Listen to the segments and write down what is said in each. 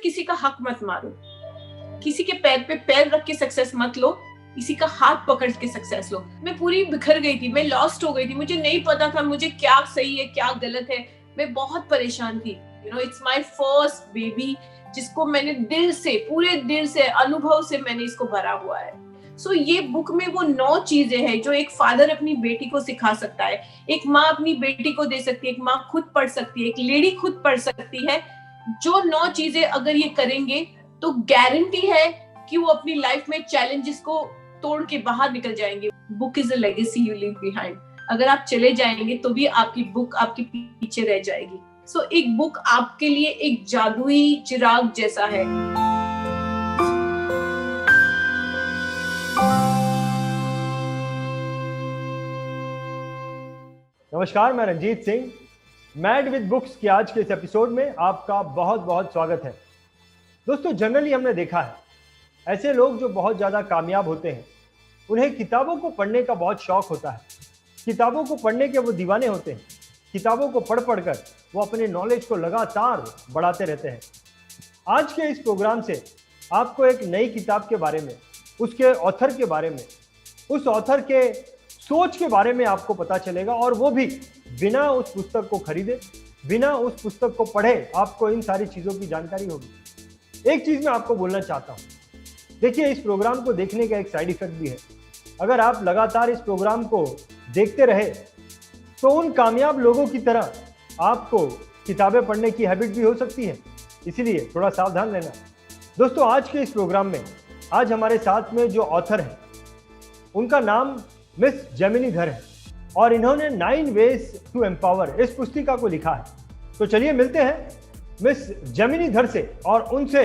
किसी का हक मत मारो, किसी के पैर पे पैर रख के सक्सेस मत लो, किसी का हाथ पकड़ के सक्सेस लो। मैं पूरी बिखर गई थी, मैं लॉस्ट हो गई थी, मुझे नहीं पता था मुझे क्या सही है क्या गलत है, मैं बहुत परेशान थी। इट्स माय फर्स्ट बेबी, जिसको मैंने दिल से, पूरे दिल से, अनुभव से मैंने इसको भरा हुआ है। सो ये बुक में वो 9 चीजें हैं जो एक फादर अपनी बेटी को सिखा सकता है, एक माँ अपनी बेटी को दे सकती है, एक माँ खुद पढ़ सकती है, एक लेडी खुद पढ़ सकती है। जो 9 चीजें अगर ये करेंगे तो गारंटी है कि वो अपनी लाइफ में चैलेंजेस को तोड़ के बाहर निकल जाएंगे। Book is a legacy you leave behind. अगर आप चले जाएंगे तो भी आपकी बुक आपके पीछे रह जाएगी। सो एक बुक आपके लिए एक जादुई चिराग जैसा है। नमस्कार, मैं Ranjeet Singh. Mad with books के आज के इस एपिसोड में आपका बहुत बहुत स्वागत है। दोस्तों, जनरली हमने देखा है ऐसे लोग जो बहुत ज़्यादा कामयाब होते हैं, उन्हें किताबों को पढ़ने का बहुत शौक होता है। किताबों को पढ़ने के वो दीवाने होते हैं। किताबों को पढ़ कर वो अपने नॉलेज को लगातार बढ़ाते रहते हैं। आज के इस प्रोग्राम से आपको एक नई किताब के बारे में, उसके ऑथर के बारे में, उस ऑथर के सोच के बारे में आपको पता चलेगा, और वो भी बिना उस पुस्तक को खरीदे, बिना उस पुस्तक को पढ़े आपको इन सारी चीज़ों की जानकारी होगी। एक चीज़ मैं आपको बोलना चाहता हूँ, देखिए, इस प्रोग्राम को देखने का एक साइड इफेक्ट भी है। अगर आप लगातार इस प्रोग्राम को देखते रहे तो उन कामयाब लोगों की तरह आपको किताबें पढ़ने की हैबिट भी हो सकती है, इसीलिए थोड़ा सावधान रहना। दोस्तों, आज के इस प्रोग्राम में आज हमारे साथ में जो ऑथर हैं, उनका नाम मिस जेमिनी धर है, और इन्होंने 9 वेज टू एम्पावर इस पुस्तिका को लिखा है। तो चलिए मिलते हैं मिस जेमिनी धर से और उनसे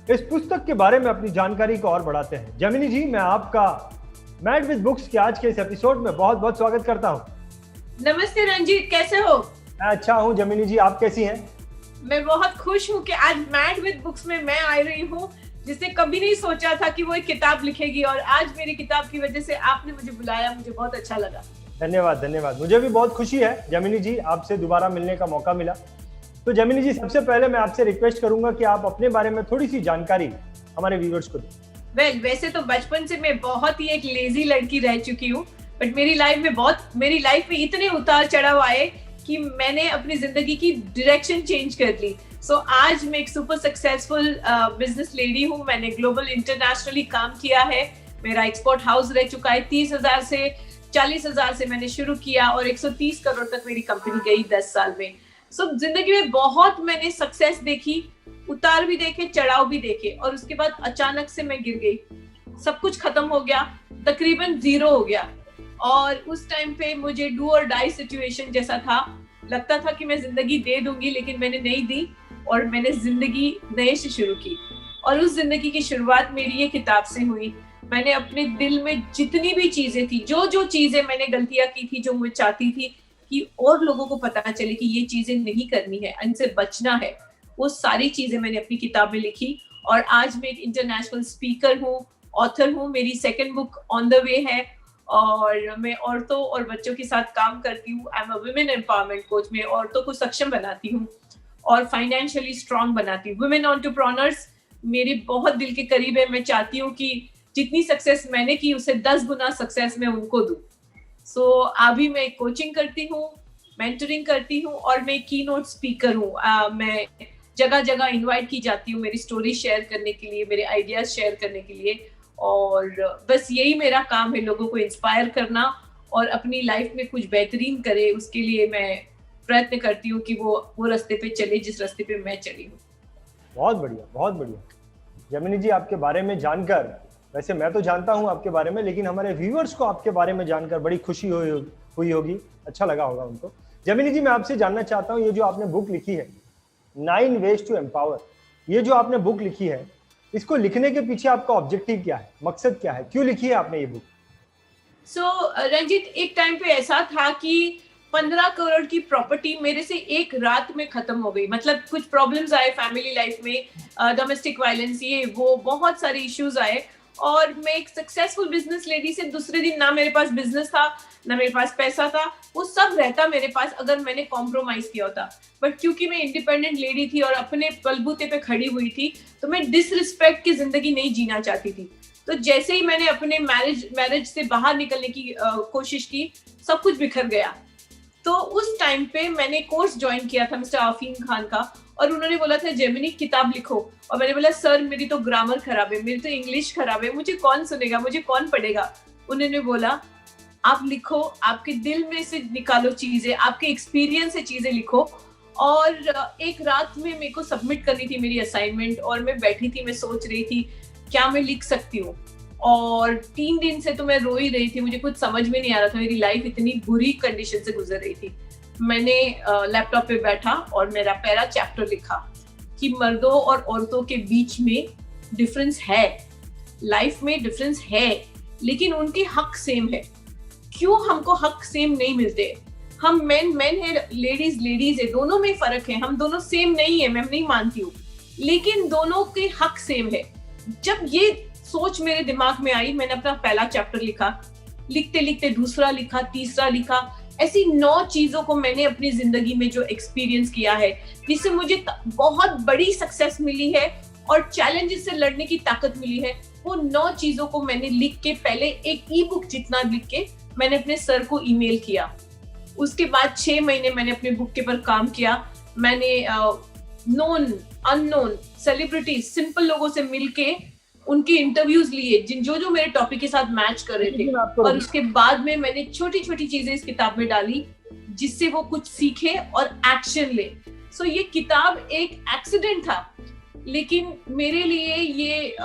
इस पुस्तक के बारे में अपनी जानकारी को और बढ़ाते हैं। जेमिनी जी, मैं आपका मैड विद बुक्स के आज के इस एपिसोड में बहुत बहुत स्वागत करता हूँ। नमस्ते रंजीत, कैसे हो? मैं अच्छा हूँ। जेमिनी जी, आप कैसी हैं? मैं बहुत खुश हूँ कि आज मैड विद बुक्स में मैं आ रही हूँ, जिसने कभी नहीं सोचा था कि वो एक किताब लिखेगी, और आज मेरी किताब की वजह से आपने मुझे बुलाया, मुझे बहुत अच्छा लगा। धन्यवाद धन्यवाद। मुझे भी बहुत खुशी है जेमिनी जी, आपसे दोबारा मिलने का मौका मिला। तो जेमिनी जी, सबसे पहले मैं आपसे रिक्वेस्ट करूंगा कि आप अपने बारे में थोड़ी सी जानकारी हमारे व्यूअर्स को दें। वैसे तो बचपन से मैं बहुत ही एक लेजी लड़की रह चुकी हूँ, बट मेरी लाइफ में इतने उतार चढ़ाव आए कि मैंने अपनी जिंदगी की डायरेक्शन चेंज कर ली। सो आज मैं एक सुपर सक्सेसफुल बिजनेस लेडी हूँ। मैंने ग्लोबल इंटरनेशनली काम किया है। मेरा एक्सपोर्ट हाउस रह चुका है। 30,000 से 40,000 से मैंने शुरू किया और 130 करोड़ तक मेरी कंपनी गई 10 साल में। सो जिंदगी में बहुत मैंने सक्सेस देखी, उतार भी देखे, चढ़ाव भी देखे, और उसके बाद अचानक से मैं गिर गई। सब कुछ खत्म हो गया, तकरीबन जीरो हो गया, और उस टाइम पे मुझे डू और डाई सिचुएशन जैसा था। लगता था कि मैं जिंदगी दे दूंगी, लेकिन मैंने नहीं दी, और मैंने जिंदगी नए से शुरू की। और उस जिंदगी की शुरुआत मेरी ये किताब से हुई। मैंने अपने दिल में जितनी भी चीजें थी, जो चीजें मैंने गलतियां की थी, जो मैं चाहती थी कि और लोगों को पता चले कि ये चीजें नहीं करनी है, इनसे बचना है, वो सारी चीजें मैंने अपनी किताब में लिखी। और आज मैं एक इंटरनेशनल स्पीकर हूँ, ऑथर हूँ। मेरी second book on the way है, और मैं औरतों और बच्चों के साथ काम करती हूँ। I am a women empowerment coach. मैं औरतों को सक्षम बनाती हूँ और फाइनेंशियली स्ट्रांग बनाती हूँ। वुमेन एंटरप्रेन्योर्स मेरे बहुत दिल के करीब है। मैं चाहती हूँ कि जितनी सक्सेस मैंने की, उससे 10 गुना सक्सेस मैं उनको दूँ। सो अभी मैं कोचिंग करती हूँ, मेंटरिंग करती हूँ, और मैं कीनोट स्पीकर हूँ। मैं जगह जगह इनवाइट की जाती हूँ मेरी स्टोरी शेयर करने के लिए, मेरे आइडियाज शेयर करने के लिए, और बस यही मेरा काम है, लोगों को इंस्पायर करना और अपनी लाइफ में कुछ बेहतरीन करे। उसके लिए मैं प्रयत्न करती हूँ कि वो रास्ते पे चले जिस रास्ते पे मैं चली हूँ। बहुत बढ़िया, बहुत बढ़िया। जेमिनी जी, आपके बारे में जानकर, वैसे मैं तो जानता हूँ आपके बारे में, लेकिन हमारे व्यूअर्स को आपके बारे में जानकर बड़ी खुशी हुई होगी, अच्छा लगा होगा उनको। जेमिनी जी, मैं आपसे जानना चाहता हूँ, ये जो आपने बुक लिखी है 9 वेज टू एम्पावर, ये जो आपने बुक लिखी है, इसको लिखने के पीछे आपका ऑब्जेक्टिव क्या है, मकसद क्या है, क्यों लिखी है आपने ये बुक? सो रंजीत, एक टाइम पे ऐसा था कि 15 करोड़ की प्रॉपर्टी मेरे से एक रात में खत्म हो गई। मतलब कुछ प्रॉब्लम्स आए फैमिली लाइफ में, डोमेस्टिक वायलेंस, ये वो बहुत सारे इश्यूज आए, और मैं एक सक्सेसफुल बिजनेस लेडी से दूसरे दिन ना मेरे पास बिजनेस था, ना मेरे पास पैसा था, वो सब रहता मेरे पास अगर मैंने कॉम्प्रोमाइज किया होता। बट क्योंकि मैं इंडिपेंडेंट लेडी थी और अपने बलबूते पे खड़ी हुई थी, तो मैं डिसरिस्पेक्ट की जिंदगी नहीं जीना चाहती थी। तो जैसे ही मैंने अपने मैरिज से बाहर निकलने की कोशिश की, सब कुछ बिखर गया। तो उस टाइम पे मैंने कोर्स ज्वाइन किया था मिस्टर आफीम खान का, और उन्होंने बोला था जेमिनी किताब लिखो। और मैंने बोला सर मेरी तो ग्रामर खराब है, मेरी तो इंग्लिश खराब है, मुझे कौन सुनेगा, मुझे कौन पढ़ेगा। उन्होंने बोला आप लिखो, आपके दिल में से निकालो चीजें, आपके एक्सपीरियंस से चीजें लिखो। और एक रात में मेरे को सबमिट करनी थी मेरी असाइनमेंट, और मैं बैठी थी, मैं सोच रही थी क्या मैं लिख सकती हूँ। और 3 दिन से तो मैं रो ही रही थी, मुझे कुछ समझ में नहीं आ रहा था, मेरी लाइफ इतनी बुरी कंडीशन से गुजर रही थी। मैंने लैपटॉप पे बैठा और मेरा पहला चैप्टर लिखा कि मर्दों और औरतों के बीच में डिफरेंस है, लाइफ में डिफरेंस है, लेकिन उनके हक सेम है। क्यों हमको हक सेम नहीं मिलते? हम मेन है, लेडीज है, दोनों में फर्क है, हम दोनों सेम नहीं है, मैं नहीं मानती हूँ, लेकिन दोनों के हक सेम है। जब ये सोच मेरे दिमाग में आई, मैंने अपना पहला चैप्टर लिखा। लिखते लिखते दूसरा लिखा, तीसरा लिखा। ऐसी 9 चीजों को मैंने अपनी जिंदगी में जो एक्सपीरियंस किया है, जिससे मुझे बहुत बड़ी सक्सेस मिली है और चैलेंजेस से लड़ने की ताकत मिली है, वो 9 चीजों को मैंने लिख के, पहले एक ई बुक जितना लिख के मैंने अपने सर को ईमेल किया। उसके बाद 6 महीने मैंने अपने बुक के पर काम किया। मैंने नोन अननोन सेलिब्रिटी सिंपल लोगों से मिलके उनके इंटरव्यूज लिए, जो मेरे टॉपिक के साथ मैच कर रहे थे। और उसके बाद में मैंने छोटी छोटी चीजें इस किताब में डाली, जिससे वो कुछ सीखे और एक्शन ले। सो ये किताब एक एक्सीडेंट था, लेकिन मेरे लिए ये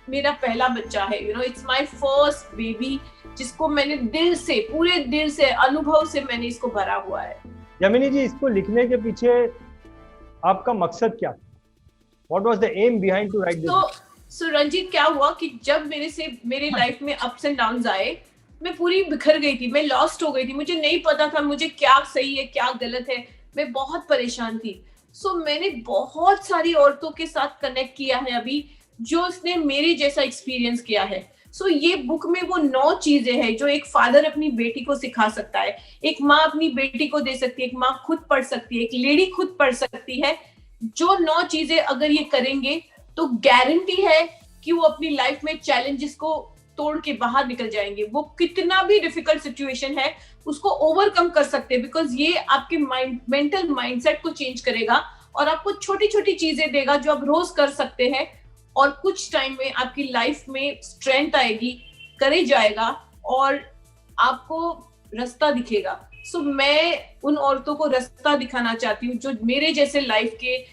मेरा पहला बच्चा है। इट्स माय फर्स्ट बेबी, जिसको मैंने दिल से, पूरे दिल से, अनुभव से मैंने इसको भरा हुआ है। यमिनी जी, इसको लिखने के पीछे आपका मकसद क्या? What was the aim behind to write this? So Ranjit, क्या हुआ कि जब मेरे लाइफ में अप्स एंड डाउन्स आए, मैं पूरी बिखर गई थी, मैं लॉस्ट हो गई थी, मुझे नहीं पता था मुझे क्या सही है क्या गलत है, मैं बहुत परेशान थी। सो मैंने बहुत सारी औरतों के साथ कनेक्ट किया है अभी, जो उसने मेरे जैसा एक्सपीरियंस किया है। सो ये बुक में वो 9 चीजें हैं जो एक फादर अपनी बेटी को सिखा सकता है, एक माँ अपनी बेटी को दे सकती है, एक माँ खुद पढ़ सकती है, एक लेडी खुद पढ़ सकती है। जो 9 चीजें अगर ये करेंगे तो गारंटी है कि वो अपनी लाइफ में चैलेंजेस को तोड़ के बाहर निकल जाएंगे। वो कितना भी डिफिकल्ट सिचुएशन है उसको ओवरकम कर सकते हैं, बिकॉज ये आपके मेंटल माइंडसेट को चेंज करेगा और आपको छोटी छोटी चीजें देगा जो आप रोज कर सकते हैं, और कुछ टाइम में आपकी लाइफ में स्ट्रेंथ आएगी, करेज आएगा और आपको रास्ता दिखेगा। सो मैं उन औरतों को रास्ता दिखाना चाहती हूँ जो मेरे जैसे लाइफ के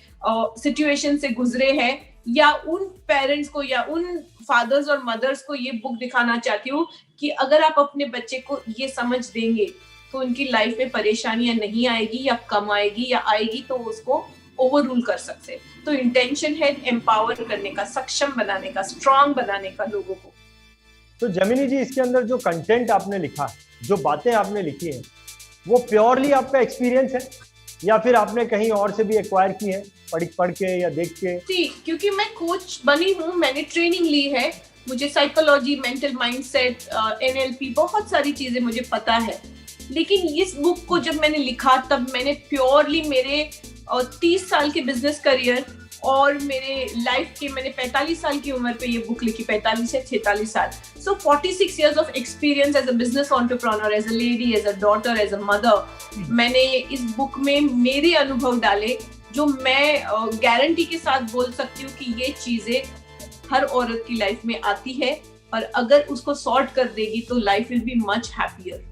सिचुएशन से गुजरे हैं, या उन पेरेंट्स को या उन फादर्स और मदर्स को ये बुक दिखाना चाहती हूँ कि अगर आप अपने बच्चे को ये समझ देंगे तो उनकी लाइफ में परेशानियां नहीं आएगी, या कम आएगी, या आएगी तो उसको ओवर रूल कर सकते। तो इंटेंशन है एम्पावर करने का, सक्षम बनाने का, स्ट्रांग बनाने का लोगों को। तो जमिनी जी, इसके अंदर जो कंटेंट आपने लिखा है, जो बातें आपने लिखी हैं, वो प्योरली आपका एक्सपीरियंस है या फिर आपने कहीं और से भी एक्वायर की है, पढ़ के या देख के? क्योंकि मैं कोच बनी हूँ, मैंने ट्रेनिंग ली है, मुझे साइकोलॉजी, मेंटल माइंडसेट, NLP, बहुत सारी चीजें मुझे पता है। लेकिन इस बुक को जब मैंने लिखा तब मैंने प्योरली मेरे 30 साल के बिजनेस करियर और मेरे लाइफ के, मैंने 45 साल की उम्र पे ये बुक लिखी, 45 से 46 साल। सो 46 years of experience as a business entrepreneur, as a lady, as a daughter, as a mother। मैंने इस बुक में मेरे अनुभव डाले, जो मैं गारंटी के साथ बोल सकती हूँ कि ये चीजें हर औरत की लाइफ में आती है, और अगर उसको सॉर्ट कर देगी तो life will be much happier.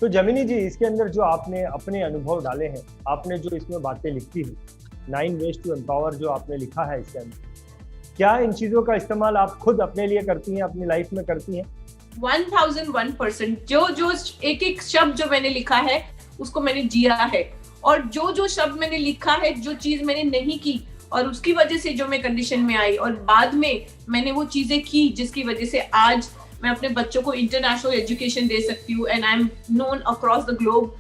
तो जमिनी जी, इसके अंदर जो आपने अपने अनुभव डाले हैं, आपने जो इसमें बातें लिखी है, 9 ways to empower जो आपने लिखा है इसके अंदर, क्या इन चीजों का इस्तेमाल आप खुद अपने लिए करती हैं, अपनी लाइफ में करती हैं? 1001%। जो एक शब्द जो मैंने लिखा है उसको मैंने जिया है, और जो शब्द मैंने लिखा है, जो चीज मैंने नहीं की और उसकी वजह से जो मैं कंडीशन में आई, और बाद में मैंने वो चीजें की जिसकी वजह से आज मैं अपने बच्चों को इंटरनेशनल एजुकेशन दे सकती हूँ, and I am known across the globe,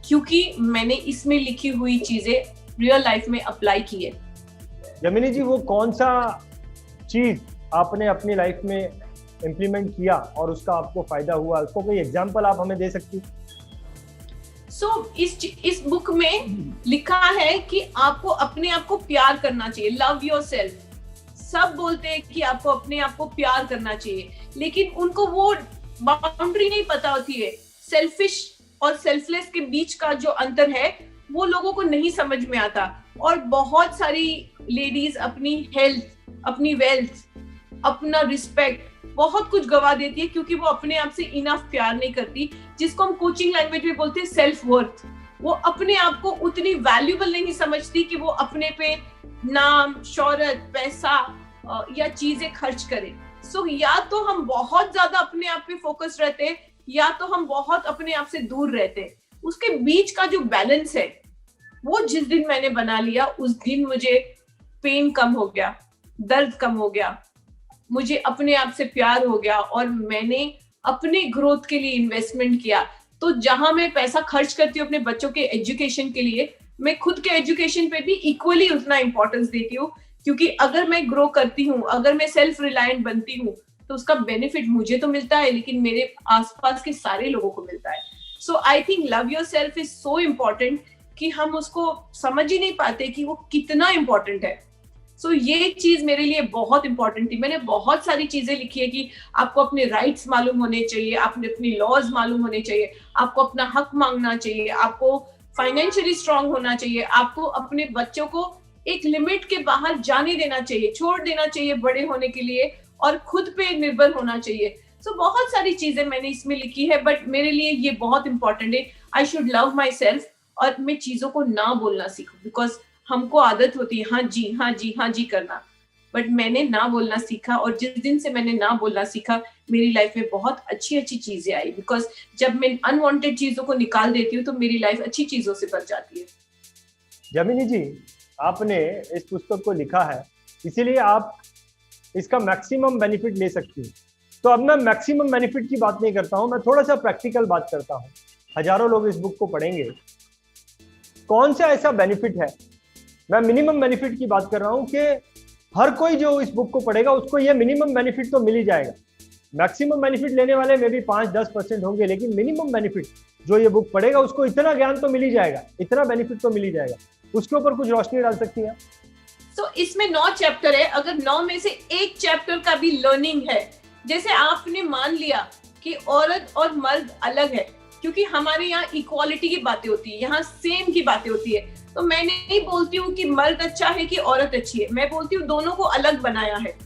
क्योंकि मैंने इसमें लिखी हुई चीजें रियल लाइफ में अप्लाई की है। जमिनी जी, वो कौन सा चीज आपने अपनी लाइफ में इम्प्लीमेंट किया और उसका आपको फायदा हुआ, उसको कोई एग्जांपल आप हमें दे सकती? इस बुक में लिखा है कि आपको अपने आप को प्यार करना चाहिए, लव योरसेल्फ। सब बोलते हैं कि आपको अपने आप को प्यार करना चाहिए, लेकिन उनको वो बाउंड्री नहीं पता होती है। सेल्फिश और सेल्फलेस के बीच का जो अंतर है वो लोगों को नहीं समझ में आता, और बहुत सारी लेडीज अपनी हेल्थ, अपनी वेल्थ, अपना रिस्पेक्ट, बहुत कुछ गवा देती है क्योंकि वो अपने आप से इनफ प्यार नहीं करती, जिसको हम कोचिंग लैंग्वेज में बोलते हैं सेल्फ वर्थ। वो अपने आप को उतनी वैल्यूबल नहीं समझती कि वो अपने पे नाम, शोहरत, पैसा या चीजें खर्च करे। सो या तो हम बहुत ज्यादा अपने आप पे फोकस रहते हैं, या तो हम बहुत अपने आप से दूर रहते हैं। उसके बीच का जो बैलेंस है वो जिस दिन मैंने बना लिया, उस दिन मुझे पेन कम हो गया, दर्द कम हो गया, मुझे अपने आप से प्यार हो गया, और मैंने अपने ग्रोथ के लिए इन्वेस्टमेंट किया। तो जहां मैं पैसा खर्च करती हूँ अपने बच्चों के एजुकेशन के लिए, मैं खुद के एजुकेशन पे भी इक्वली उतना इंपॉर्टेंस देती हूँ, क्योंकि अगर मैं ग्रो करती हूँ, अगर मैं सेल्फ रिलायंट बनती हूँ, तो उसका बेनिफिट मुझे तो मिलता है, लेकिन मेरे आसपास के सारे लोगों को मिलता है। So I think love yourself is so important कि हम उसको समझ ही नहीं पाते कि वो कितना इम्पोर्टेंट है। सो ये चीज मेरे लिए बहुत इंपॉर्टेंट थी। मैंने बहुत सारी चीजें लिखी है कि आपको अपने राइट्स मालूम होने चाहिए, आपने अपनी लॉज मालूम होने चाहिए, आपको अपना हक मांगना चाहिए, आपको फाइनेंशियली स्ट्रांग होना चाहिए, आपको अपने बच्चों को एक लिमिट के बाहर जाने देना चाहिए, छोड़ देना चाहिए बड़े होने के लिए, और खुद पे निर्भर होना चाहिए। सो बहुत सारी चीजें मैंने इसमें लिखी है, बट मेरे लिए ये बहुत इंपॉर्टेंट है। I should love my self, और मैं चीजों को ना बोलना सीखूं, बिकॉज हमको आदत होती है हाँ जी हाँ जी हाँ जी करना, बट मैंने ना बोलना सीखा, और जिस दिन से मैंने ना बोलना सीखा, मेरी लाइफ में बहुत अच्छी अच्छी चीजें आई। बिकॉज जब मैं अनवांटेड चीजों को निकाल देती हूँ तो मेरी लाइफ अच्छी चीजों से भर जाती है। जमीनी जी, आपने इस पुस्तक को लिखा है, इसीलिए आप इसका मैक्सिमम बेनिफिट ले सकती हैं। तो अब मैं मैक्सिमम बेनिफिट की बात नहीं करता हूं, मैं थोड़ा सा प्रैक्टिकल बात करता हूं। हजारों लोग इस बुक को पढ़ेंगे, कौन सा ऐसा बेनिफिट है, मैं मिनिमम बेनिफिट की बात कर रहा हूं, कि हर कोई जो इस बुक को पढ़ेगा उसको ये मिनिमम बेनिफिट तो मिल ही जाएगा। मैक्सिमम बेनिफिट लेने वाले में भी 5-10% होंगे, लेकिन मिनिमम बेनिफिट जो ये बुक पढ़ेगा उसको इतना ज्ञान तो मिल ही जाएगा, इतना बेनिफिट तो मिल ही जाएगा। उसके ऊपर कुछ रोशनी डाल सकती है? तो इसमें 9 चैप्टर है, अगर 9 में से एक चैप्टर का भी लर्निंग है, जैसे आपने मान लिया कि औरत और मर्द अलग है, क्योंकि हमारे यहाँ इक्वालिटी की बातें होती है, यहाँ सेम की बातें होती है, तो मैं नहीं बोलती हूँ कि मर्द अच्छा है कि औरत अच्छी है, मैं बोलती हूँ दोनों को अलग बनाया है।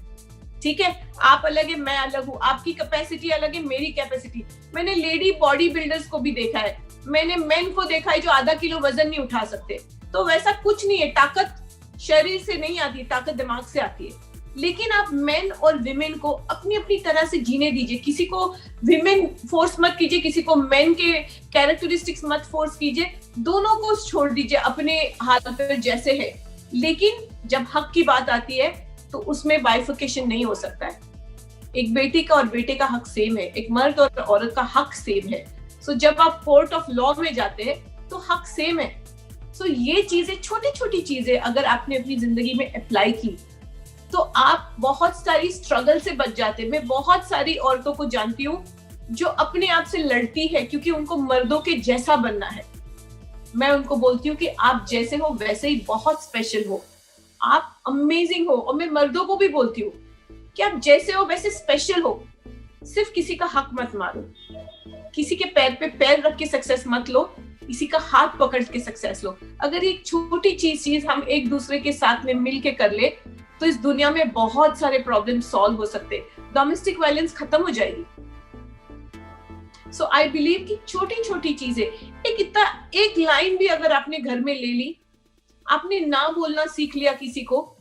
ठीक है, आप अलग है, मैं अलग हूँ, आपकी कैपेसिटी अलग है, मेरी कैपेसिटी। मैंने लेडी बॉडी बिल्डर्स को भी देखा है, मैंने मेन को देखा है जो आधा किलो वजन नहीं उठा सकते। तो वैसा कुछ नहीं है, ताकत शरीर से नहीं आती, ताकत दिमाग से आती है। लेकिन आप मेन और विमेन को अपनी अपनी तरह से जीने दीजिए, किसी को विमेन फोर्स मत कीजिए, किसी को मेन के कैरेक्टरिस्टिक्स मत फोर्स कीजिए, दोनों को छोड़ दीजिए अपने हाथ पे जैसे है। लेकिन जब हक की बात आती है तो उसमें बाइफिकेशन नहीं हो सकता है। एक बेटी का और बेटे का हक सेम है, एक मर्द और औरत का हक सेम है। सो जब आप कोर्ट ऑफ लॉ में जाते हैं तो हक सेम है। सो ये चीजें, छोटी छोटी चीजें अगर आपने अपनी जिंदगी में अप्लाई की तो आप बहुत सारी स्ट्रगल से बच जाते हैं। मैं बहुत सारी औरतों को जानती हूँ जो अपने आप से लड़ती है क्योंकि उनको मर्दों के जैसा बनना है। मैं उनको बोलती हूँ कि आप जैसे हो वैसे ही बहुत स्पेशल हो, आप अमेजिंग हो। और मैं मर्दों को भी बोलती हूँ कि आप जैसे हो वैसे स्पेशल हो, सिर्फ किसी का हक मत मारो, किसी के पैर पे पैर रख के सक्सेस मत लो, किसी का हाथ पकड़ के सक्सेस लो। अगर एक छोटी चीज हम एक दूसरे के साथ में मिल के कर ले तो इस दुनिया में बहुत सारे प्रॉब्लम सॉल्व हो सकते हैं, डोमेस्टिक वायलेंस खत्म हो जाएगी। सो आई बिलीव कि छोटी छोटी चीजें, एक लाइन भी अगर आपने घर में ले ली, आपने ना बोलना सीख लिया किसी को,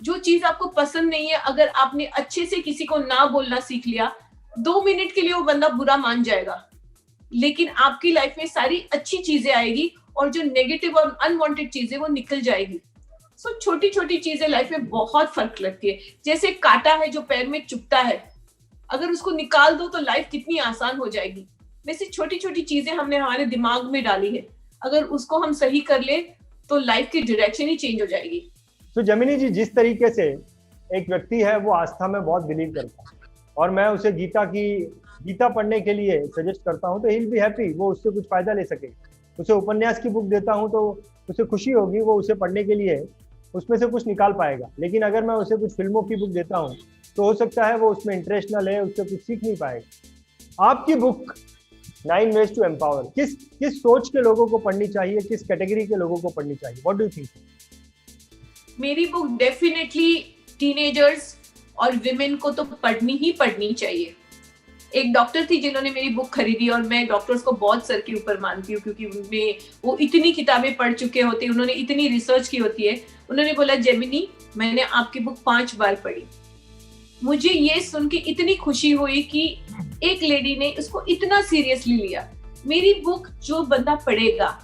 जो चीज आपको पसंद नहीं है अगर आपने अच्छे से किसी को ना बोलना सीख लिया, 2 मिनट के लिए वो बंदा बुरा मान जाएगा, लेकिन आपकी लाइफ में सारी अच्छी चीजें आएगी और जो नेगेटिव और अनवांटेड चीजें वो निकल जाएगी। सो छोटी छोटी चीजें लाइफ में बहुत फर्क लगती है। जैसे कांटा है जो पैर में चुभता है, अगर उसको निकाल दो तो लाइफ कितनी आसान हो जाएगी। वैसे छोटी छोटी चीजें हमने हमारे दिमाग में डाली है, अगर उसको हम सही कर ले तो लाइफ की डायरेक्शन ही चेंज हो जाएगी। तो जमीनी जी, जिस तरीके से एक व्यक्ति है, वो आस्था में बहुत बिलीव करता है और मैं उसे गीता पढ़ने के लिए सजेस्ट करता हूँ तो ही विल बी हैप्पी, वो उससे कुछ फायदा ले सके। उसे उपन्यास की बुक देता हूँ तो उसे खुशी होगी, वो उसे पढ़ने के लिए उसमें से कुछ निकाल पाएगा। लेकिन अगर मैं उसे कुछ फिल्मों की बुक देता हूँ तो हो सकता है वो उसमें इंटरेस्ट ना ले, उससे कुछ सीख नहीं पाएगा। आपकी बुक 9 वेज टू एम्पावर किस सोच के लोगों को पढ़नी चाहिए, किस कैटेगरी के लोगों को पढ़नी चाहिए? What do you think? मेरी बुक डेफिनेटली टीनेजर्स और विमेन को तो पढ़नी ही पढ़नी चाहिए। एक डॉक्टर थी जिन्होंने मेरी बुक खरीदी और मैं डॉक्टर्स को बहुत सर के ऊपर मानती हूँ क्योंकि उनमें वो इतनी किताबें पढ़ चुके होते हैं, उन्होंने इतनी रिसर्च की होती है। उन्होंने बोला, जेमिनी मैंने आपकी बुक 5 बार पढ़ी। मुझे ये सुन के इतनी खुशी हुई कि एक लेडी ने उसको इतना सीरियसली लिया। मेरी बुक जो बंदा पढ़ेगा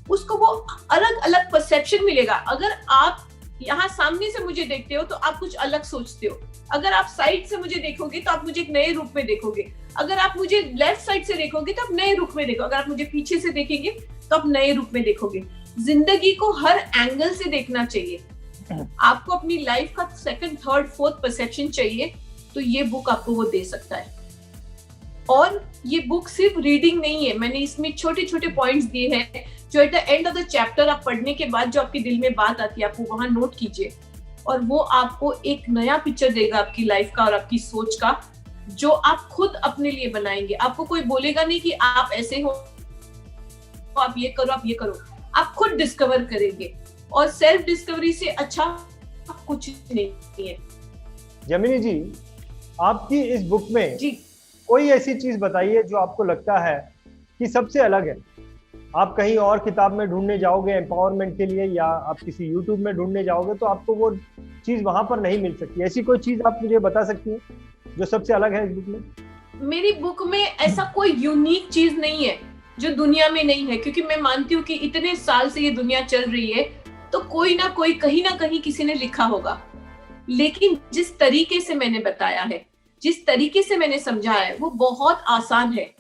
उसको वो अलग अलग परसेप्शन मिलेगा। अगर आप यहाँ सामने से मुझे देखते हो तो आप कुछ अलग सोचते हो, अगर आप साइड से मुझे देखोगे तो आप मुझे एक नए रूप में देखोगे, अगर आप मुझे लेफ्ट साइड से देखोगे तो आप नए रूप में देखोगे, अगर आप मुझे पीछे से देखेंगे तो आप नए रूप में देखोगे। जिंदगी को हर एंगल से देखना चाहिए। आपको अपनी लाइफ का 2nd, 3rd, 4th परसेप्शन चाहिए तो ये बुक आपको वो दे सकता है। और ये बुक सिर्फ रीडिंग नहीं है, मैंने इसमें छोटे छोटे पॉइंट्स दिए हैं जो at the end of the chapter आप पढ़ने के बाद जो आपके दिल में बात आती है आप वो वहां नोट कीजिए और वो आपको एक नया पिक्चर देगा आपकी लाइफ का और आपकी सोच का, जो आप खुद अपने लिए बनाएंगे। आपको कोई बोलेगा नहीं कि आप ऐसे हो, आप ये करो, आप ये करो। आप खुद डिस्कवर करेंगे और सेल्फ डिस्कवरी से अच्छा कुछ नहीं है। जेमिनी जी, आपकी इस बुक में जी कोई ऐसी चीज बताइए जो आपको लगता है कि सबसे अलग है। आप कहीं और किताब में ढूंढने जाओगे एम्पावरमेंट के लिए या आप किसी यूट्यूब में ढूंढने जाओगे तो आपको वो चीज वहां पर नहीं मिल सकती। ऐसी कोई चीज आप मुझे बता सकती हैं जो सबसे अलग है इस बुक में? मेरी बुक में ऐसा कोई यूनिक चीज नहीं है जो दुनिया में नहीं है, क्योंकि मैं मानती हूँ कि इतने साल से ये दुनिया चल रही है तो कोई ना कोई कहीं ना कहीं किसी ने लिखा होगा। लेकिन जिस तरीके से मैंने बताया है, जिस तरीके से मैंने समझाया है, वो बहुत आसान है।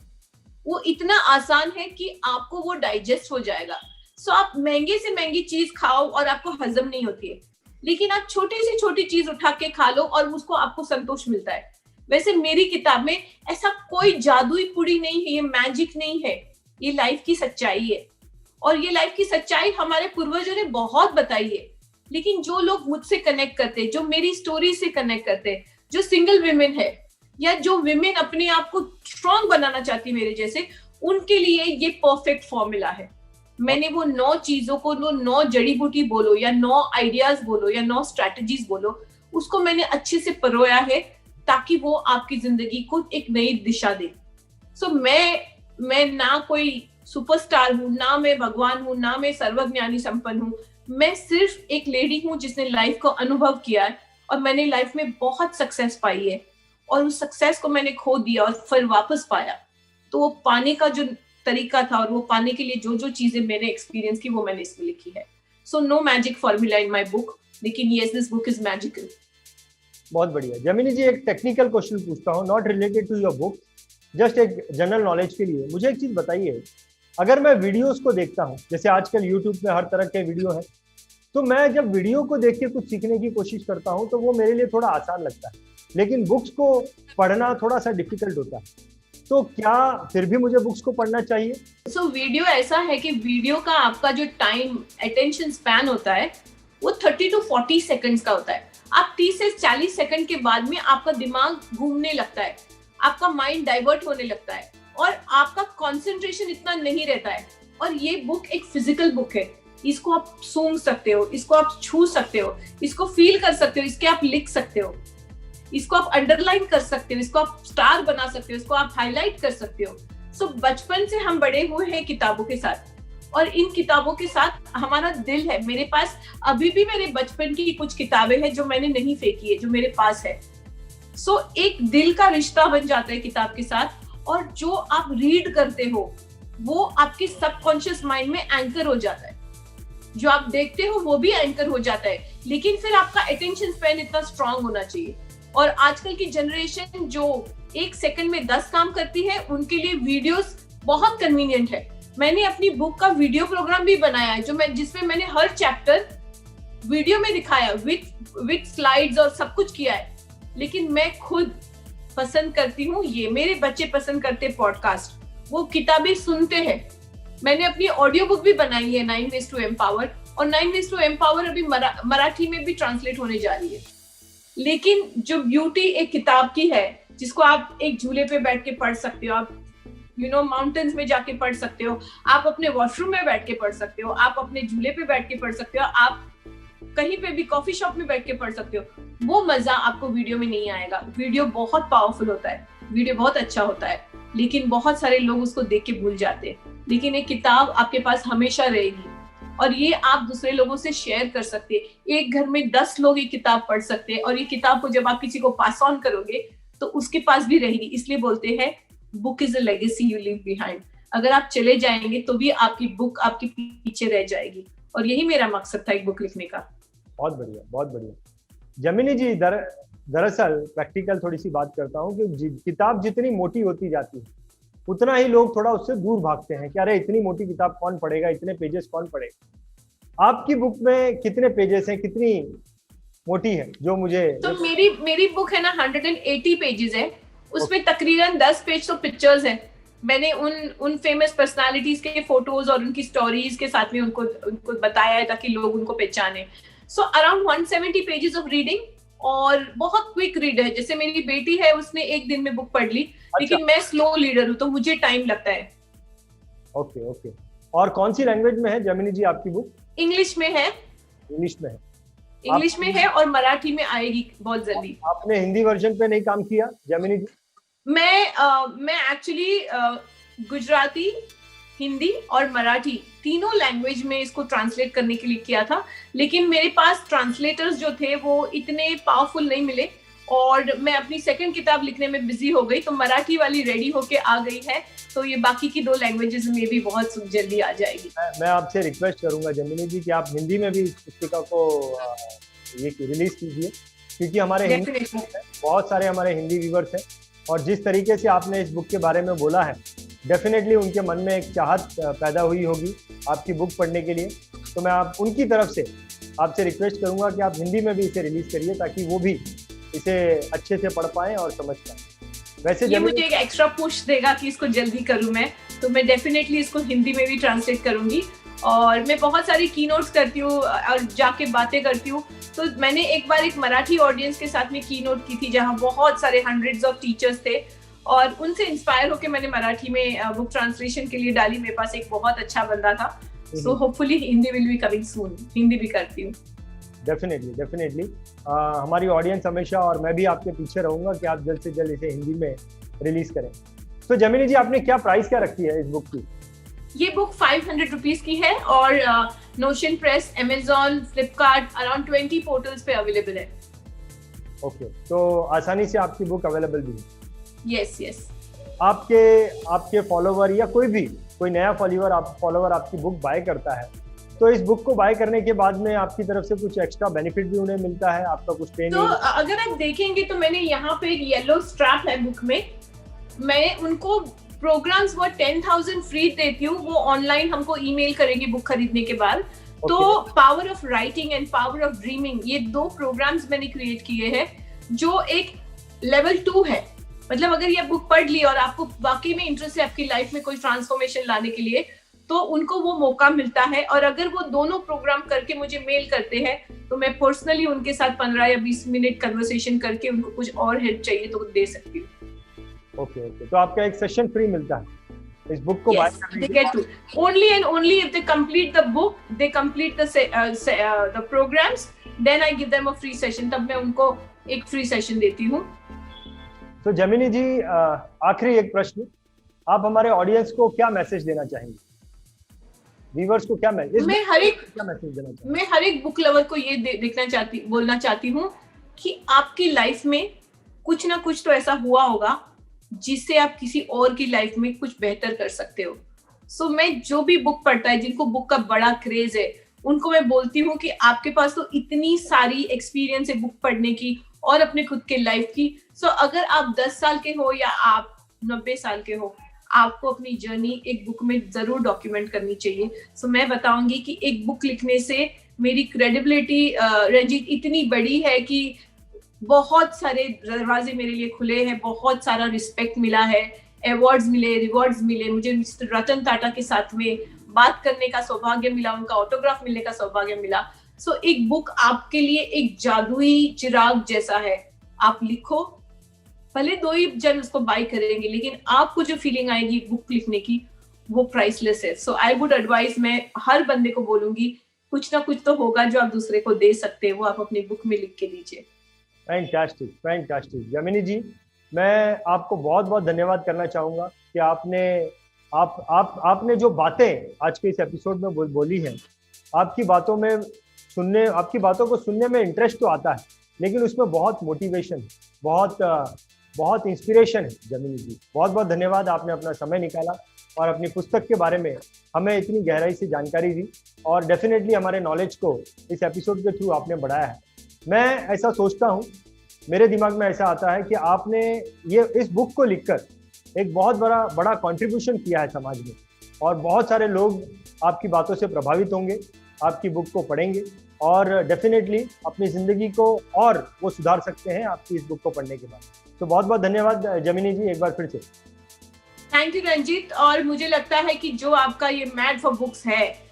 वो इतना आसान है कि आपको वो डाइजेस्ट हो जाएगा। सो आप महंगे से महंगी चीज खाओ और आपको हजम नहीं होती है, लेकिन आप छोटी से छोटी चीज उठा के खा लो और उसको आपको संतोष मिलता है। वैसे मेरी किताब में ऐसा कोई जादुई पुड़ी नहीं है, ये मैजिक नहीं है, ये लाइफ की सच्चाई है। और ये लाइफ की सच्चाई हमारे पूर्वजों ने बहुत बताई है, लेकिन जो लोग मुझसे कनेक्ट करते, जो मेरी स्टोरी से कनेक्ट करते, जो सिंगल विमेन है या जो विमेन अपने आप को स्ट्रॉन्ग बनाना चाहती मेरे जैसे, उनके लिए ये परफेक्ट फॉर्मूला है। मैंने वो 9 चीजों को, 9 जड़ी बूटी बोलो या 9 आइडियाज बोलो या 9 स्ट्रैटेजीज बोलो, उसको मैंने अच्छे से परोया है ताकि वो आपकी जिंदगी को एक नई दिशा दे। सो मैं ना कोई सुपरस्टार हूँ, ना मैं भगवान हूँ, ना मैं सर्वज्ञानी संपन्न हूँ। मैं सिर्फ एक लेडी हूँ जिसने लाइफ को अनुभव किया है और मैंने लाइफ में बहुत सक्सेस पाई है और उस सक्सेस को मैंने खो दिया और फिर वापस पाया। तो वो पाने का जो तरीका था और वो पाने के लिए जो जो चीजें मैंने एक्सपीरियंस की वो मैंने इसमें लिखी है। So no magic formula in my book, लेकिन yes this book is magical. बहुत बढ़िया। जेमिनी जी, एक टेक्निकल क्वेश्चन पूछता हूँ, not related to your book, just एक जनरल नॉलेज के लिए। मुझे एक चीज बताइए, अगर मैं वीडियोस को देखता हूँ, जैसे आजकल यूट्यूब में हर तरह के वीडियो हैं, तो मैं जब वीडियो को देख के कुछ सीखने की कोशिश करता हूँ तो वो मेरे लिए थोड़ा आसान लगता है, लेकिन बुक्स को पढ़ना थोड़ा सा डिफिकल्ट होता है। तो क्या फिर भी मुझे बुक्स को पढ़ना चाहिए? सो वीडियो ऐसा है कि वीडियो का आपका जो टाइम अटेंशन स्पैन होता है वो 30 to 40 सेकंड्स का होता है। आप 30 से 40 सेकंड के बाद में आपका दिमाग घूमने लगता है, आपका माइंड डाइवर्ट होने लगता है और आपका कंसंट्रेशन इतना नहीं रहता है। और ये बुक एक फिजिकल बुक है, इसको आप सूंघ सकते हो, इसको आप छू सकते हो, इसको फील कर सकते हो, इसके आप लिख सकते हो, इसको आप अंडरलाइन कर सकते हो, इसको आप स्टार बना सकते हो, इसको आप हाईलाइट कर सकते हो। सो बचपन से हम बड़े हुए हैं किताबों के साथ और इन किताबों के साथ हमारा दिल है। मेरे पास अभी भी मेरे बचपन की कुछ किताबें हैं जो मैंने नहीं फेंकी है, जो मेरे पास है। सो एक दिल का रिश्ता बन जाता है किताब के साथ और जो आप रीड करते हो वो आपके सबकॉन्शियस माइंड में एंकर हो जाता है। जो आप देखते हो वो भी एंकर हो जाता है, लेकिन फिर आपका अटेंशन स्पैन इतना स्ट्रांग होना चाहिए। और आजकल की जनरेशन जो 1 सेकंड में 10 काम करती है, उनके लिए वीडियोस बहुत कन्वीनियंट है। मैंने अपनी बुक का वीडियो प्रोग्राम भी बनाया है जिसमें मैंने हर चैप्टर वीडियो में दिखाया विद स्लाइड्स और सब कुछ किया है, लेकिन मैं खुद पसंद करती हूँ ये, मेरे बच्चे पसंद करते पॉडकास्ट, वो किताबें सुनते हैं। मैंने अपनी ऑडियो बुक भी बनाई है 9 ways to empower, और 9 ways to empower अभी मराठी में भी ट्रांसलेट होने जा रही है। लेकिन जो ब्यूटी एक किताब की है, जिसको आप एक झूले पे बैठ के पढ़ सकते हो, आप माउंटेन्स में जाके पढ़ सकते हो, आप अपने वॉशरूम में बैठ के पढ़ सकते हो, आप अपने झूले पे बैठ के पढ़ सकते हो, आप कहीं पे भी कॉफी शॉप में बैठ के पढ़ सकते हो, वो मजा आपको वीडियो में नहीं आएगा। वीडियो बहुत पावरफुल होता है, वीडियो बहुत अच्छा होता है, लेकिन बहुत सारे लोग उसको देख के भूल जाते हैं। लेकिन एक किताब आपके पास हमेशा रहेगी, और ये आप दूसरे लोगों से शेयर कर सकते हैं। एक घर में 10 लोग ये किताब पढ़ सकते हैं, और ये किताब को जब आप किसी को पास ऑन करोगे तो उसके पास भी रहेगी। इसलिए बोलते हैं book is a legacy you leave behind. अगर आप चले जाएंगे तो भी आपकी बुक आपके पीछे रह जाएगी, और यही मेरा मकसद था एक बुक लिखने का। बहुत बढ़िया, बहुत बढ़िया। जमिनी जी, दरअसल प्रैक्टिकल थोड़ी सी बात करता हूँ कि किताब जितनी मोटी होती जाती है उतना ही लोग थोड़ा उससे दूर भागते हैं कि अरे इतनी मोटी किताब कौन पढ़ेगा, इतने पेजेस कौन पढ़ेगा। आपकी बुक में कितने पेजेस हैं, कितनी मोटी है? जो मुझे तो मेरी बुक है ना 180 पेजेस है, उसमें तकरीबन 10 पेज तो पिक्चर्स है। मैंने उन फेमस पर्सनालिटीज के फोटोज और उनकी स्टोरीज के साथ में उनको बताया है ताकि लोग उनको पहचाने। So around 170 pages of reading, और बहुत क्विक रीडर है। जैसे मेरी बेटी है, उसने एक दिन में बुक पढ़ ली। अच्छा। लेकिन मैं स्लो रीडर हूँ तो मुझे टाइम लगता है। Okay okay. और कौन सी लैंग्वेज में है जमिनी जी आपकी बुक? इंग्लिश में है। इंग्लिश में है? इंग्लिश में है और मराठी में आएगी बहुत जल्दी। आपने हिंदी वर्जन पे नहीं काम किया जमिनी जी? मैं एक्चुअली गुजराती, हिंदी और मराठी तीनों लैंग्वेज में इसको ट्रांसलेट करने के लिए किया था, लेकिन मेरे पास ट्रांसलेटर्स जो थे वो इतने पावरफुल नहीं मिले, और मैं अपनी सेकंड किताब लिखने में बिजी हो गई। तो मराठी वाली रेडी होके आ गई है, तो ये बाकी की 2 लैंग्वेजेस में भी बहुत जल्दी आ जाएगी। मैं आपसे रिक्वेस्ट करूंगा जमिनी जी कि आप हिंदी में भी इस पुस्तिका को ये रिलीज कीजिए, क्योंकि हमारे बहुत सारे हमारे हिंदी व्यूवर्स हैं, और जिस तरीके से आपने इस बुक के बारे में बोला है, डेफिनेटली उनके मन में एक चाहत पैदा हुई होगी आपकी बुक पढ़ने के लिए। तो मैं आप उनकी तरफ से आपसे रिक्वेस्ट करूंगा कि आप हिंदी में भी इसे रिलीज करिए, ताकि वो भी इसे अच्छे से पढ़ पाएं और समझ पाएं। वैसे ये मुझे एक एक्स्ट्रा पुश देगा कि इसको जल्दी करूं मैं, तो मैं डेफिनेटली इसको हिंदी में भी ट्रांसलेट करूंगी। और मैं बहुत सारी कीनोट्स करती हूँ और जाके बातें करती हूँ। तो मैंने एक बार एक मराठी ऑडियंस के साथ में कीनोट की थी, जहाँ बहुत सारे हंड्रेड्स ऑफ टीचर्स थे, और उनसे इंस्पायर होकर मैंने मराठी में बुक ट्रांसलेशन के लिए डाली। मेरे पास एक बहुत अच्छा बंदा था, so hopefully Hindi will be coming soon. Hindi भी करती हूँ। डेफिनेटली हमारी ऑडियंस हमेशा, और मैं भी आपके पीछे रहूंगा कि आप जल्द से जल्द इसे हिंदी में रिलीज करें। तो जमिनी जी, आपने क्या प्राइस क्या रखी है इस बुक की? ये बुक 500 रुपीज की है, और notion press, Amazon, Flipkart, around 20 portals पे अवेलेबल है। ओके, तो आसानी से आपकी बुक अवेलेबल भी है? यस। आपके फॉलोवर या कोई नया फॉलोवर आपकी बुक बाय करता है, तो इस बुक को बाय करने के बाद में आपकी तरफ से कुछ एक्स्ट्रा बेनिफिट भी उन्हें मिलता है? आपका कुछ ट्रेनिंग? तो अगर आप देखेंगे तो मैंने यहाँ पे एक येलो स्ट्रैप है बुक में, मैं उनको प्रोग्राम्स वो 10,000 फ्री देती हूँ। वो ऑनलाइन हमको ईमेल करेंगे बुक खरीदने के बाद। तो power of writing and power of dreaming, ये 2 प्रोग्राम्स मैंने क्रिएट किए हैं, जो एक लेवल 2 है। मतलब अगर ये बुक पढ़ ली और आपको वाकई में इंटरेस्ट है आपकी लाइफ में कोई ट्रांसफॉर्मेशन लाने के लिए, तो उनको वो मौका मिलता है। और अगर वो दोनों प्रोग्राम करके मुझे मेल करते हैं, तो मैं पर्सनली उनके साथ 15 या 20 मिनट कन्वर्सेशन करके उनको कुछ और हेल्प चाहिए तो दे सकती हूँ। ओके, तो आपका एक सेशन फ्री मिलता है इस बुक को बाय करने के बाद? Only and only if they complete the book, they complete the programs, then I give them a free session. तब मैं उनको एक फ्री सेशन देती हूँ। तो जमिनी जी, आखिरी एक प्रश्न, आप हमारे ऑडियंस को क्या मैसेज देना चाहेंगे? व्यूअर्स को क्या मैसेज देना चाहूँ? मैं हर एक बुक लवर को ये बोलना चाहती हूँ कि आपकी लाइफ में कुछ ना कुछ तो ऐसा हुआ होगा जिससे आप किसी और की लाइफ में कुछ बेहतर कर सकते हो। सो मैं जो भी बुक पढ़ता है, जिनको बुक का बड़ा क्रेज है, उनको मैं बोलती हूँ कि आपके पास तो इतनी सारी एक्सपीरियंस है बुक पढ़ने की और अपने खुद के लाइफ की। सो अगर आप 10 साल के हो या आप 90 साल के हो, आपको अपनी जर्नी एक बुक में जरूर डॉक्यूमेंट करनी चाहिए। सो मैं बताऊंगी कि एक बुक लिखने से मेरी क्रेडिबिलिटी रंजीत इतनी बड़ी है कि बहुत सारे दरवाजे मेरे लिए खुले हैं, बहुत सारा रिस्पेक्ट मिला है, अवार्ड्स मिले, रिवॉर्ड्स मिले, मुझे मिस्टर रतन टाटा के साथ में बात करने का सौभाग्य मिला, उनका ऑटोग्राफ मिलने का सौभाग्य मिला। सो एक बुक आपके लिए एक जादुई चिराग जैसा है। आप लिखो, भले 2 ही जन उसको बाय करेंगे, लेकिन आपको जो फीलिंग आएगी बुक लिखने की वो प्राइसलेस है। सो आई वुड एडवाइस, मैं हर बंदे को बोलूंगी कुछ ना कुछ तो होगा जो आप दूसरे को दे सकते हैं, वो आप अपनी बुक में लिख के दीजिए। Fantastic, fantastic. जमिनी जी, मैं आपको बहुत बहुत धन्यवाद करना चाहूँगा कि आपने जो बातें आज के इस एपिसोड में बोली हैं, आपकी बातों को सुनने में इंटरेस्ट तो आता है, लेकिन उसमें बहुत मोटिवेशन, बहुत इंस्पिरेशन है। जमिनी जी, बहुत बहुत धन्यवाद, आपने अपना समय निकाला और अपनी पुस्तक के बारे में हमें इतनी गहराई से जानकारी दी, और डेफिनेटली हमारे नॉलेज को इस एपिसोड के थ्रू आपने बढ़ाया है। मैं ऐसा सोचता हूँ, मेरे दिमाग में ऐसा आता है कि आपने इस बुक को लिखकर एक बहुत बड़ा कंट्रीब्यूशन किया है समाज में, और बहुत सारे लोग आपकी बातों से प्रभावित होंगे, आपकी बुक को पढ़ेंगे और डेफिनेटली अपनी ज़िंदगी को और वो सुधार सकते हैं आपकी इस बुक को पढ़ने के बाद। तो बहुत बहुत धन्यवाद जमिनी जी, एक बार फिर से थैंक यू रंजीत। और मुझे लगता है कि जो आपका ये मैड फॉर बुक्स है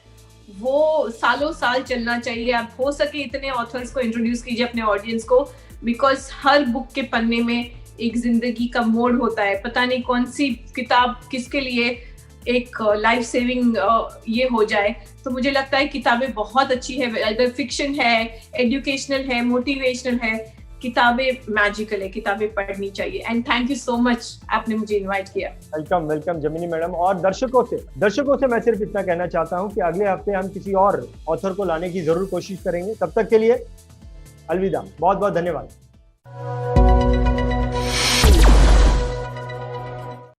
वो सालों साल चलना चाहिए। आप हो सके इतने ऑथर्स को इंट्रोड्यूस कीजिए अपने ऑडियंस को, बिकॉज हर बुक के पन्ने में एक जिंदगी का मोड़ होता है। पता नहीं कौन सी किताब किसके लिए एक लाइफ सेविंग ये हो जाए। तो मुझे लगता है किताबें बहुत अच्छी है, अगर फिक्शन है, एजुकेशनल है, मोटिवेशनल है, किताबें मैजिकल है, किताबें पढ़नी चाहिए। And thank you so much, आपने मुझे इनवाइट किया। वेलकम जमिनी मैडम। और दर्शकों से मैं सिर्फ इतना कहना चाहता हूं कि अगले हफ्ते हम किसी और ऑथर को लाने की जरूर कोशिश करेंगे। तब तक के लिए अलविदा, बहुत बहुत धन्यवाद।